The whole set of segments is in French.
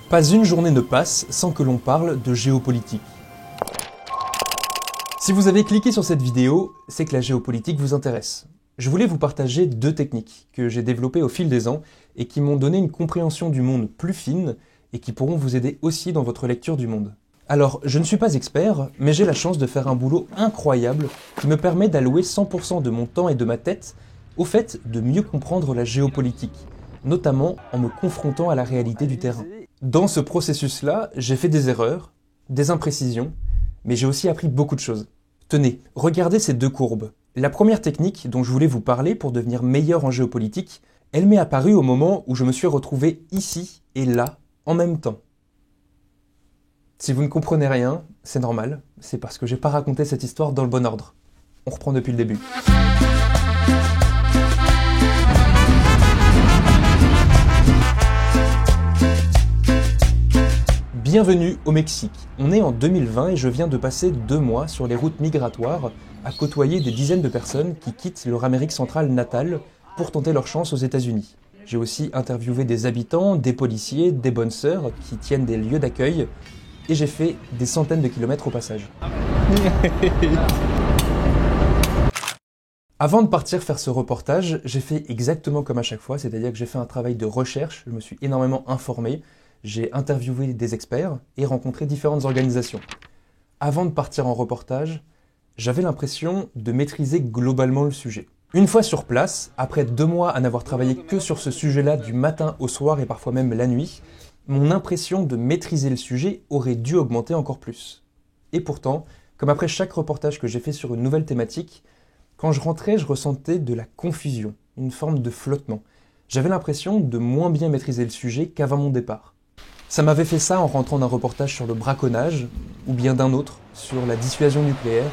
Pas une journée ne passe sans que l'on parle de géopolitique. Si vous avez cliqué sur cette vidéo, c'est que la géopolitique vous intéresse. Je voulais vous partager deux techniques que j'ai développées au fil des ans et qui m'ont donné une compréhension du monde plus fine et qui pourront vous aider aussi dans votre lecture du monde. Alors, je ne suis pas expert, mais j'ai la chance de faire un boulot incroyable qui me permet d'allouer 100% de mon temps et de ma tête au fait de mieux comprendre la géopolitique, notamment en me confrontant à la réalité du terrain. Dans ce processus-là, j'ai fait des erreurs, des imprécisions, mais j'ai aussi appris beaucoup de choses. Tenez, regardez ces deux courbes. La première technique dont je voulais vous parler pour devenir meilleur en géopolitique, elle m'est apparue au moment où je me suis retrouvé ici et là, en même temps. Si vous ne comprenez rien, c'est normal, c'est parce que j'ai pas raconté cette histoire dans le bon ordre. On reprend depuis le début. Bienvenue au Mexique. On est en 2020 et je viens de passer 2 mois sur les routes migratoires à côtoyer des dizaines de personnes qui quittent leur Amérique centrale natale pour tenter leur chance aux États-Unis. J'ai aussi interviewé des habitants, des policiers, des bonnes sœurs qui tiennent des lieux d'accueil et j'ai fait des centaines de kilomètres au passage. Avant de partir faire ce reportage, j'ai fait exactement comme à chaque fois, c'est-à-dire que j'ai fait un travail de recherche, je me suis énormément informé, j'ai interviewé des experts et rencontré différentes organisations. Avant de partir en reportage, j'avais l'impression de maîtriser globalement le sujet. Une fois sur place, après 2 mois à n'avoir travaillé que sur ce sujet-là du matin au soir et parfois même la nuit, mon impression de maîtriser le sujet aurait dû augmenter encore plus. Et pourtant, comme après chaque reportage que j'ai fait sur une nouvelle thématique, quand je rentrais, je ressentais de la confusion, une forme de flottement. J'avais l'impression de moins bien maîtriser le sujet qu'avant mon départ. Ça m'avait fait ça en rentrant d'un reportage sur le braconnage, ou bien d'un autre sur la dissuasion nucléaire,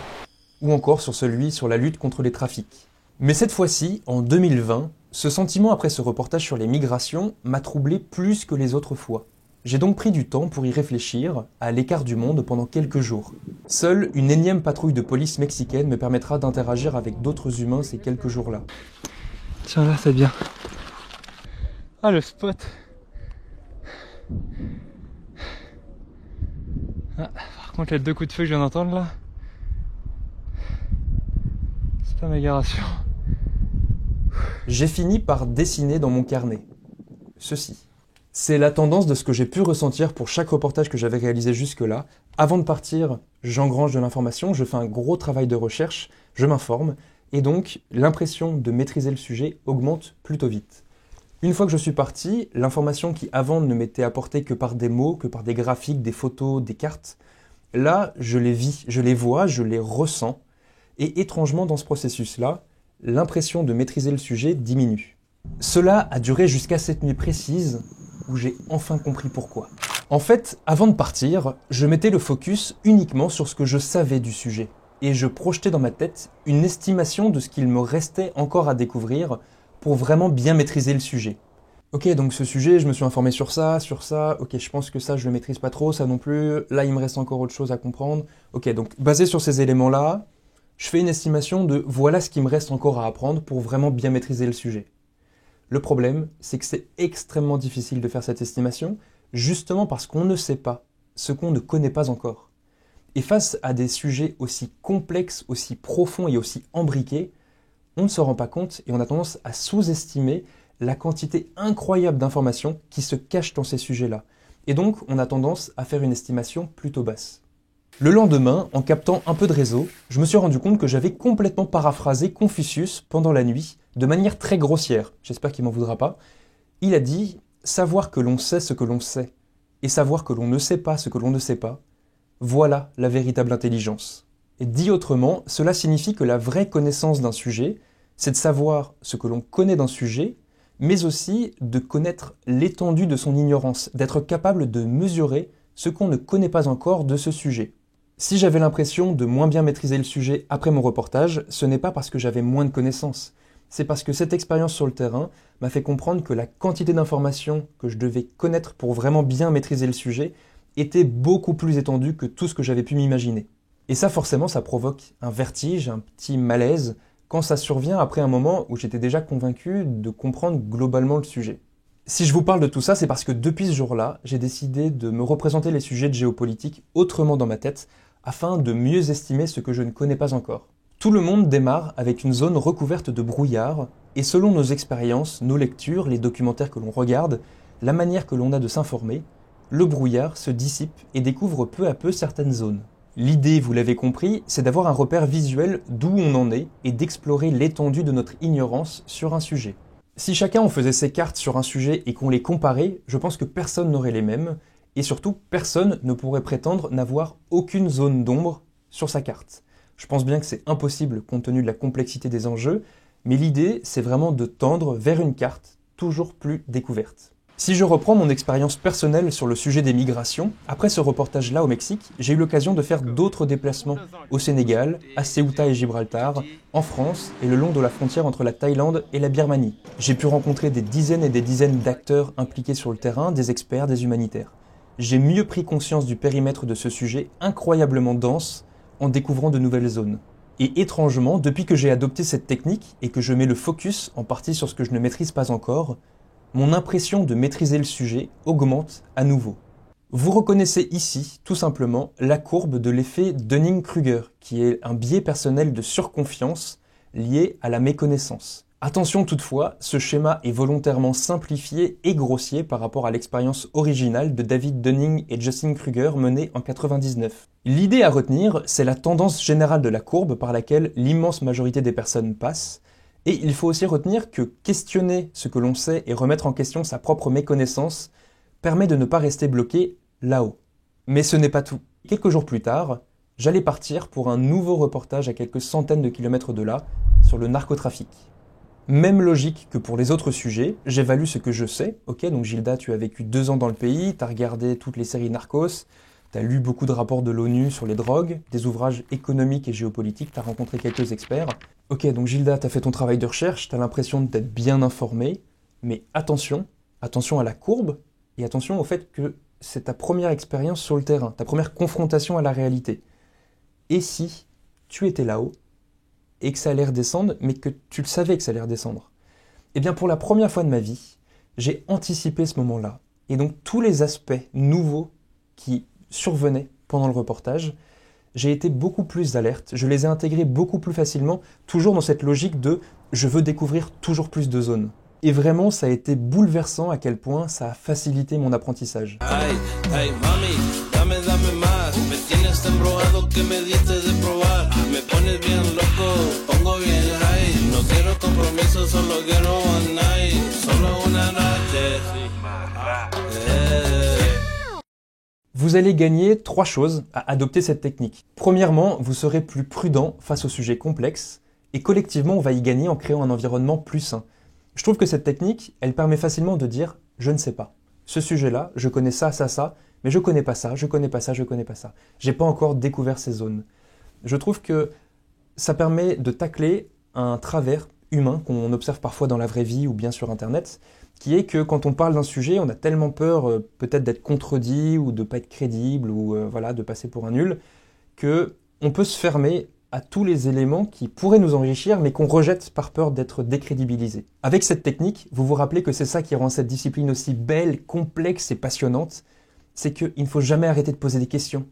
ou encore sur la lutte contre les trafics. Mais cette fois-ci, en 2020, ce sentiment après ce reportage sur les migrations m'a troublé plus que les autres fois. J'ai donc pris du temps pour y réfléchir, à l'écart du monde pendant quelques jours. Seule une énième patrouille de police mexicaine me permettra d'interagir avec d'autres humains ces quelques jours-là. Tiens là, c'est bien. Ah, le spot. Ah, par contre, les 2 coups de feu que je viens d'entendre là, c'est pas méga rassurant. J'ai fini par dessiner dans mon carnet ceci. C'est la tendance de ce que j'ai pu ressentir pour chaque reportage que j'avais réalisé jusque-là. Avant de partir, j'engrange de l'information, je fais un gros travail de recherche, je m'informe, et donc l'impression de maîtriser le sujet augmente plutôt vite. Une fois que je suis parti, l'information qui avant ne m'était apportée que par des mots, que par des graphiques, des photos, des cartes, là, je les vis, je les vois, je les ressens, et étrangement dans ce processus-là, l'impression de maîtriser le sujet diminue. Cela a duré jusqu'à cette nuit précise où j'ai enfin compris pourquoi. En fait, avant de partir, je mettais le focus uniquement sur ce que je savais du sujet et je projetais dans ma tête une estimation de ce qu'il me restait encore à découvrir pour vraiment bien maîtriser le sujet. Ok, donc ce sujet, je me suis informé sur ça, ok, je pense que ça, je le maîtrise pas trop, ça non plus, là, il me reste encore autre chose à comprendre. Ok, donc basé sur ces éléments-là, je fais une estimation de voilà ce qui me reste encore à apprendre pour vraiment bien maîtriser le sujet. Le problème, c'est que c'est extrêmement difficile de faire cette estimation, justement parce qu'on ne sait pas ce qu'on ne connaît pas encore. Et face à des sujets aussi complexes, aussi profonds et aussi embriqués, on ne se rend pas compte et on a tendance à sous-estimer la quantité incroyable d'informations qui se cachent dans ces sujets-là. Et donc, on a tendance à faire une estimation plutôt basse. Le lendemain, en captant un peu de réseau, je me suis rendu compte que j'avais complètement paraphrasé Confucius pendant la nuit, de manière très grossière, j'espère qu'il m'en voudra pas. Il a dit « Savoir que l'on sait ce que l'on sait, et savoir que l'on ne sait pas ce que l'on ne sait pas, voilà la véritable intelligence. » Et dit autrement, cela signifie que la vraie connaissance d'un sujet, c'est de savoir ce que l'on connaît d'un sujet, mais aussi de connaître l'étendue de son ignorance, d'être capable de mesurer ce qu'on ne connaît pas encore de ce sujet. Si j'avais l'impression de moins bien maîtriser le sujet après mon reportage, ce n'est pas parce que j'avais moins de connaissances. C'est parce que cette expérience sur le terrain m'a fait comprendre que la quantité d'informations que je devais connaître pour vraiment bien maîtriser le sujet était beaucoup plus étendue que tout ce que j'avais pu m'imaginer. Et ça, forcément, ça provoque un vertige, un petit malaise, quand ça survient après un moment où j'étais déjà convaincu de comprendre globalement le sujet. Si je vous parle de tout ça, c'est parce que depuis ce jour-là, j'ai décidé de me représenter les sujets de géopolitique autrement dans ma tête, afin de mieux estimer ce que je ne connais pas encore. Tout le monde démarre avec une zone recouverte de brouillard, et selon nos expériences, nos lectures, les documentaires que l'on regarde, la manière que l'on a de s'informer, le brouillard se dissipe et découvre peu à peu certaines zones. L'idée, vous l'avez compris, c'est d'avoir un repère visuel d'où on en est et d'explorer l'étendue de notre ignorance sur un sujet. Si chacun en faisait ses cartes sur un sujet et qu'on les comparait, je pense que personne n'aurait les mêmes, et surtout personne ne pourrait prétendre n'avoir aucune zone d'ombre sur sa carte. Je pense bien que c'est impossible compte tenu de la complexité des enjeux, mais l'idée c'est vraiment de tendre vers une carte toujours plus découverte. Si je reprends mon expérience personnelle sur le sujet des migrations, après ce reportage-là au Mexique, j'ai eu l'occasion de faire d'autres déplacements au Sénégal, à Ceuta et Gibraltar, en France et le long de la frontière entre la Thaïlande et la Birmanie. J'ai pu rencontrer des dizaines et des dizaines d'acteurs impliqués sur le terrain, des experts, des humanitaires. J'ai mieux pris conscience du périmètre de ce sujet incroyablement dense en découvrant de nouvelles zones. Et étrangement, depuis que j'ai adopté cette technique et que je mets le focus en partie sur ce que je ne maîtrise pas encore, mon impression de maîtriser le sujet augmente à nouveau. Vous reconnaissez ici, tout simplement, la courbe de l'effet Dunning-Kruger, qui est un biais personnel de surconfiance lié à la méconnaissance. Attention toutefois, ce schéma est volontairement simplifié et grossier par rapport à l'expérience originale de David Dunning et Justin Kruger menée en 1999. L'idée à retenir, c'est la tendance générale de la courbe par laquelle l'immense majorité des personnes passent, et il faut aussi retenir que questionner ce que l'on sait et remettre en question sa propre méconnaissance permet de ne pas rester bloqué là-haut. Mais ce n'est pas tout. Quelques jours plus tard, j'allais partir pour un nouveau reportage à quelques centaines de kilomètres de là sur le narcotrafic. Même logique que pour les autres sujets, j'évalue ce que je sais. Ok, donc Gilda, tu as vécu 2 ans dans le pays, tu as regardé toutes les séries Narcos, tu as lu beaucoup de rapports de l'ONU sur les drogues, des ouvrages économiques et géopolitiques, tu as rencontré quelques experts. Ok, donc Gilda, tu as fait ton travail de recherche, tu as l'impression d'être bien informé, mais attention à la courbe, et attention au fait que c'est ta première expérience sur le terrain, ta première confrontation à la réalité. Et si tu étais là-haut, et que ça allait redescendre, mais que tu le savais que ça allait redescendre? Eh bien, pour la première fois de ma vie, j'ai anticipé ce moment-là. Et donc, tous les aspects nouveaux qui survenaient pendant le reportage, j'ai été beaucoup plus alerte, je les ai intégrés beaucoup plus facilement, toujours dans cette logique de « je veux découvrir toujours plus de zones ». Et vraiment, ça a été bouleversant à quel point ça a facilité mon apprentissage. Ay, ay, mami, dame más. Me tienes embrujado que me diste de probar. Me pones bien loco, pongo bien high. No quiero compromiso, solo quiero one night. Solo una noche. Vous allez gagner 3 choses à adopter cette technique. Premièrement, vous serez plus prudent face aux sujets complexes, et collectivement, on va y gagner en créant un environnement plus sain. Je trouve que cette technique, elle permet facilement de dire « je ne sais pas ». Ce sujet-là, je connais ça, mais je connais pas ça, je connais pas ça, je connais pas ça. J'ai pas encore découvert ces zones. Je trouve que ça permet de tacler un travers humain qu'on observe parfois dans la vraie vie ou bien sur Internet, qui est que quand on parle d'un sujet, on a tellement peur peut-être d'être contredit ou de pas être crédible ou voilà, de passer pour un nul, que on peut se fermer à tous les éléments qui pourraient nous enrichir, mais qu'on rejette par peur d'être décrédibilisé. Avec cette technique, vous vous rappelez que c'est ça qui rend cette discipline aussi belle, complexe et passionnante, c'est qu'il ne faut jamais arrêter de poser des questions,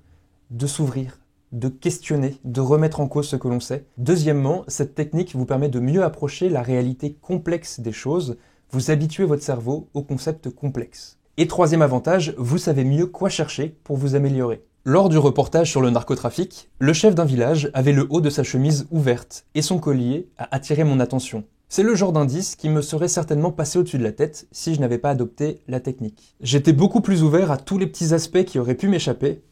de s'ouvrir, de questionner, de remettre en cause ce que l'on sait. Deuxièmement, cette technique vous permet de mieux approcher la réalité complexe des choses, vous habituez votre cerveau aux concepts complexes. Et troisième avantage, vous savez mieux quoi chercher pour vous améliorer. Lors du reportage sur le narcotrafic, le chef d'un village avait le haut de sa chemise ouverte et son collier a attiré mon attention. C'est le genre d'indice qui me serait certainement passé au-dessus de la tête si je n'avais pas adopté la technique. J'étais beaucoup plus ouvert à tous les petits aspects qui auraient pu m'échapper,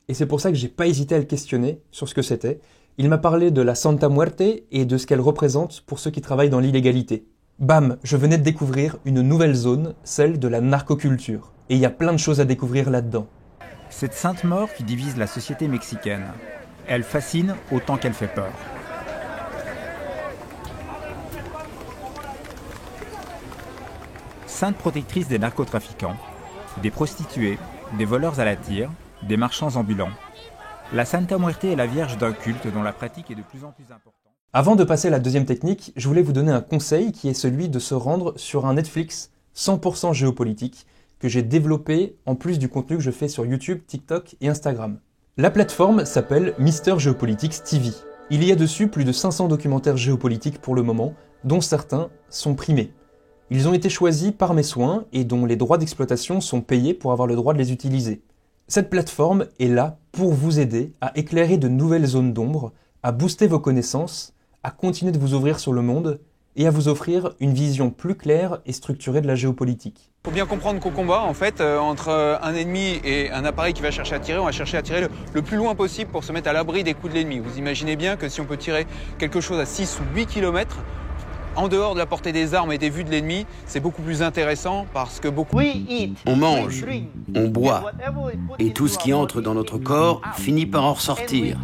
et c'est pour ça que j'ai pas hésité à le questionner sur ce que c'était. Il m'a parlé de la Santa Muerte et de ce qu'elle représente pour ceux qui travaillent dans l'illégalité. Bam, je venais de découvrir une nouvelle zone, celle de la narcoculture. Et il y a plein de choses à découvrir là-dedans. Cette sainte mort qui divise la société mexicaine, elle fascine autant qu'elle fait peur. Sainte protectrice des narcotrafiquants, des prostituées, des voleurs à la tire, des marchands ambulants, la Santa Muerte est la vierge d'un culte dont la pratique est de plus en plus importante. Avant de passer à la deuxième technique, je voulais vous donner un conseil qui est celui de se rendre sur un Netflix 100% géopolitique, que j'ai développé en plus du contenu que je fais sur YouTube, TikTok et Instagram. La plateforme s'appelle Mr Geopolitics TV. Il y a dessus plus de 500 documentaires géopolitiques pour le moment, dont certains sont primés. Ils ont été choisis par mes soins et dont les droits d'exploitation sont payés pour avoir le droit de les utiliser. Cette plateforme est là pour vous aider à éclairer de nouvelles zones d'ombre, à booster vos connaissances, à continuer de vous ouvrir sur le monde et à vous offrir une vision plus claire et structurée de la géopolitique. Il faut bien comprendre qu'au combat, en fait, entre un ennemi et un appareil qui va chercher à tirer, on va chercher à tirer le plus loin possible pour se mettre à l'abri des coups de l'ennemi. Vous imaginez bien que si on peut tirer quelque chose à 6 ou 8 km, en dehors de la portée des armes et des vues de l'ennemi, c'est beaucoup plus intéressant parce que On mange, on boit, et tout ce qui entre dans notre corps finit par en ressortir.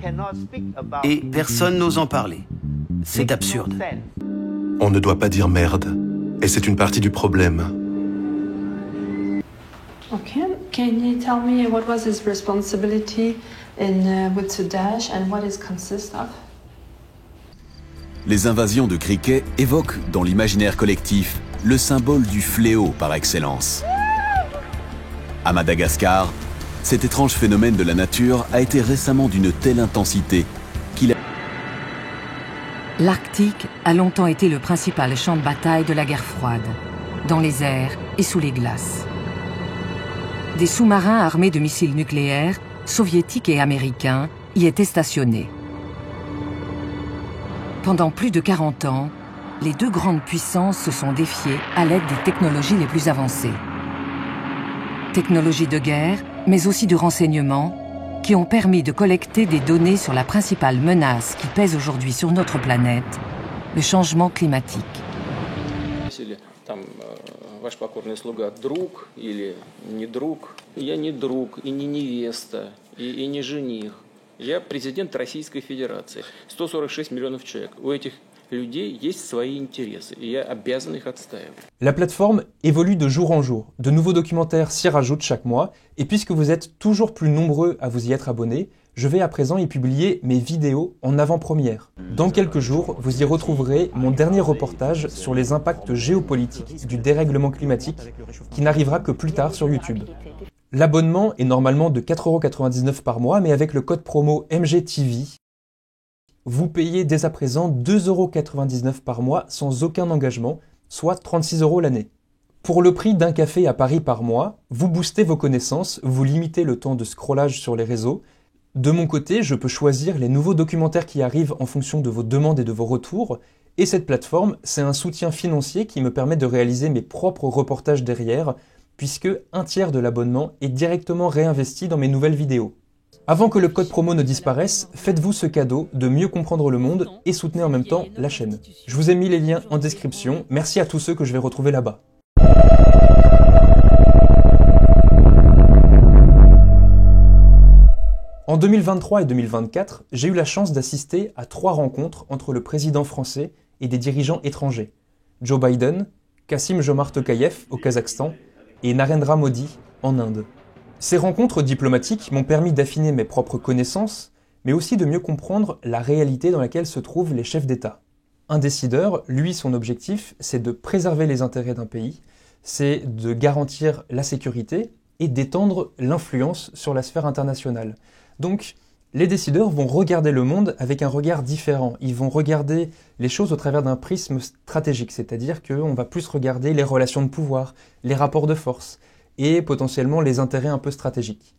Et personne n'ose en parler. C'est absurde. On ne doit pas dire merde, et c'est une partie du problème. Okay, can you tell me what was his responsibility with Sudash and what it consists of? Les invasions de criquets évoquent dans l'imaginaire collectif le symbole du fléau par excellence. À Madagascar, cet étrange phénomène de la nature a été récemment d'une telle intensité qu'il a... L'Arctique a longtemps été le principal champ de bataille de la guerre froide, dans les airs et sous les glaces. Des sous-marins armés de missiles nucléaires, soviétiques et américains, y étaient stationnés. Pendant plus de 40 ans, les deux grandes puissances se sont défiées à l'aide des technologies les plus avancées. Technologies de guerre, mais aussi de renseignement, qui ont permis de collecter des données sur la principale menace qui pèse aujourd'hui sur notre planète, le changement climatique. Ваш покорный слуга друг или не друг. Я не друг, и не невеста, и не жених. Я президент Российской Федерации. 146 миллионов человек. У этих людей есть свои интересы, и я обязан их отстаивать. La plateforme évolue de jour en jour. De nouveaux documentaires s'y rajoutent chaque mois, et puisque vous êtes toujours plus nombreux à vous y être abonnés, je vais à présent y publier mes vidéos en avant-première. Dans quelques jours, vous y retrouverez mon dernier reportage sur les impacts géopolitiques du dérèglement climatique, qui n'arrivera que plus tard sur YouTube. L'abonnement est normalement de 4,99 € par mois, mais avec le code promo MGTV, vous payez dès à présent 2,99 € par mois sans aucun engagement, soit 36 € l'année. Pour le prix d'un café à Paris par mois, vous boostez vos connaissances, vous limitez le temps de scrollage sur les réseaux. De mon côté, je peux choisir les nouveaux documentaires qui arrivent en fonction de vos demandes et de vos retours. Et cette plateforme, c'est un soutien financier qui me permet de réaliser mes propres reportages derrière, puisque un tiers de l'abonnement est directement réinvesti dans mes nouvelles vidéos. Avant que le code promo ne disparaisse, faites-vous ce cadeau de mieux comprendre le monde et soutenez en même temps la chaîne. Je vous ai mis les liens en description. Merci à tous ceux que je vais retrouver là-bas. En 2023 et 2024, j'ai eu la chance d'assister à 3 rencontres entre le président français et des dirigeants étrangers. Joe Biden, Kassym-Jomart Tokayev au Kazakhstan et Narendra Modi en Inde. Ces rencontres diplomatiques m'ont permis d'affiner mes propres connaissances, mais aussi de mieux comprendre la réalité dans laquelle se trouvent les chefs d'État. Un décideur, lui, son objectif, c'est de préserver les intérêts d'un pays, c'est de garantir la sécurité et d'étendre l'influence sur la sphère internationale. Donc, les décideurs vont regarder le monde avec un regard différent. Ils vont regarder les choses au travers d'un prisme stratégique, c'est-à-dire qu'on va plus regarder les relations de pouvoir, les rapports de force et potentiellement les intérêts un peu stratégiques.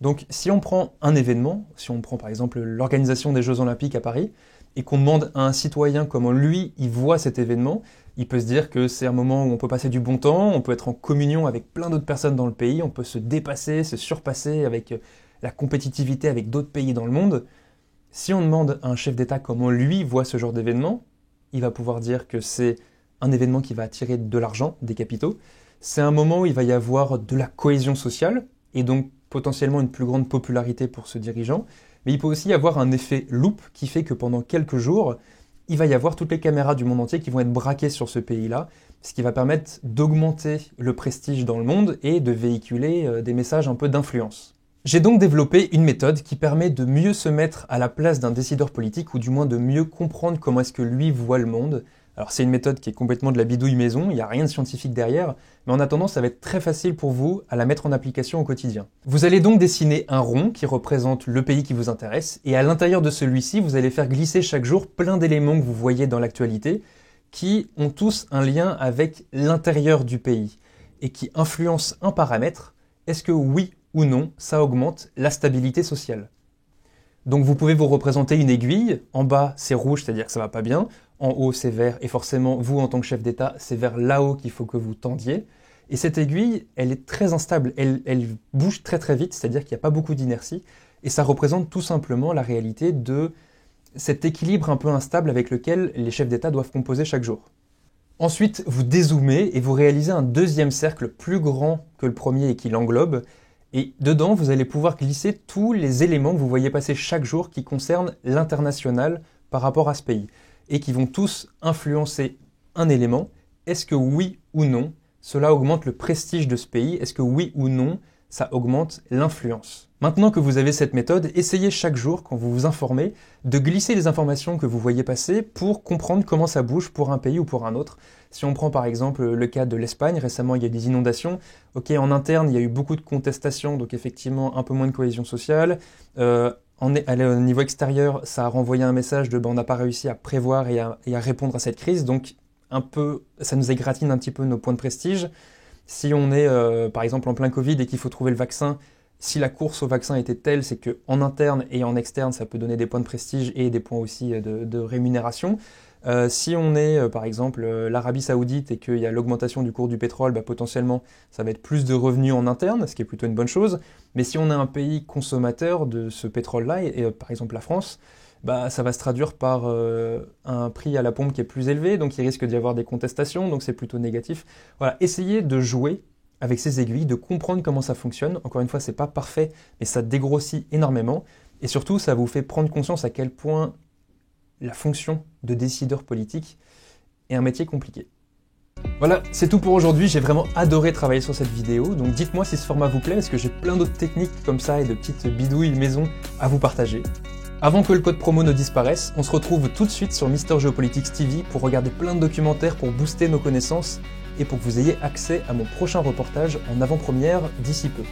Donc, si on prend un événement, si on prend par exemple l'organisation des Jeux Olympiques à Paris, et qu'on demande à un citoyen comment lui, il voit cet événement, il peut se dire que c'est un moment où on peut passer du bon temps, on peut être en communion avec plein d'autres personnes dans le pays, on peut se dépasser, se surpasser avec la compétitivité avec d'autres pays dans le monde. Si on demande à un chef d'État comment lui voit ce genre d'événement, il va pouvoir dire que c'est un événement qui va attirer de l'argent, des capitaux. C'est un moment où il va y avoir de la cohésion sociale, et donc potentiellement une plus grande popularité pour ce dirigeant. Mais il peut aussi y avoir un effet loupe qui fait que pendant quelques jours, il va y avoir toutes les caméras du monde entier qui vont être braquées sur ce pays-là, ce qui va permettre d'augmenter le prestige dans le monde et de véhiculer des messages un peu d'influence. J'ai donc développé une méthode qui permet de mieux se mettre à la place d'un décideur politique, ou du moins de mieux comprendre comment est-ce que lui voit le monde, Alors c'est une méthode qui est complètement de la bidouille maison, il n'y a rien de scientifique derrière, mais en attendant ça va être très facile pour vous à la mettre en application au quotidien. Vous allez donc dessiner un rond qui représente le pays qui vous intéresse, et à l'intérieur de celui-ci, vous allez faire glisser chaque jour plein d'éléments que vous voyez dans l'actualité, qui ont tous un lien avec l'intérieur du pays, et qui influencent un paramètre, est-ce que oui ou non, ça augmente la stabilité sociale. Donc vous pouvez vous représenter une aiguille, en bas c'est rouge, c'est-à-dire que ça va pas bien, en haut c'est vert, et forcément vous en tant que chef d'État, c'est vers là-haut qu'il faut que vous tendiez. Et cette aiguille, elle est très instable, elle bouge très très vite, c'est-à-dire qu'il n'y a pas beaucoup d'inertie, et ça représente tout simplement la réalité de cet équilibre un peu instable avec lequel les chefs d'État doivent composer chaque jour. Ensuite, vous dézoomez et vous réalisez un deuxième cercle plus grand que le premier et qui l'englobe, et dedans, vous allez pouvoir glisser tous les éléments que vous voyez passer chaque jour qui concernent l'international par rapport à ce pays, et qui vont tous influencer un élément. Est-ce que oui ou non, cela augmente le prestige de ce pays? Est-ce que oui ou non, ça augmente l'influence? Maintenant que vous avez cette méthode, essayez chaque jour, quand vous vous informez, de glisser les informations que vous voyez passer pour comprendre comment ça bouge pour un pays ou pour un autre. Si on prend par exemple le cas de l'Espagne, récemment il y a des inondations. Ok, en interne, il y a eu beaucoup de contestations, donc effectivement un peu moins de cohésion sociale. Au niveau extérieur, ça a renvoyé un message de on n'a pas réussi à prévoir et à répondre à cette crise, donc ça nous égratine un petit peu nos points de prestige. Si on est par exemple en plein Covid et qu'il faut trouver le vaccin, si la course au vaccin était telle, c'est qu'en interne et en externe, ça peut donner des points de prestige et des points aussi de rémunération. Si on est par exemple l'Arabie Saoudite et qu'il y a l'augmentation du cours du pétrole, potentiellement ça va être plus de revenus en interne, ce qui est plutôt une bonne chose. Mais si on est un pays consommateur de ce pétrole-là, et par exemple la France, ça va se traduire par un prix à la pompe qui est plus élevé, donc il risque d'y avoir des contestations, donc c'est plutôt négatif. Voilà, essayez de jouer avec ces aiguilles, de comprendre comment ça fonctionne. Encore une fois, c'est pas parfait, mais ça dégrossit énormément. Et surtout, ça vous fait prendre conscience à quel point la fonction de décideur politique est un métier compliqué. Voilà, c'est tout pour aujourd'hui. J'ai vraiment adoré travailler sur cette vidéo. Donc dites-moi si ce format vous plaît, parce que j'ai plein d'autres techniques comme ça et de petites bidouilles maison à vous partager. Avant que le code promo ne disparaisse, on se retrouve tout de suite sur Mister Geopolitics TV pour regarder plein de documentaires pour booster nos connaissances et pour que vous ayez accès à mon prochain reportage en avant-première d'ici peu.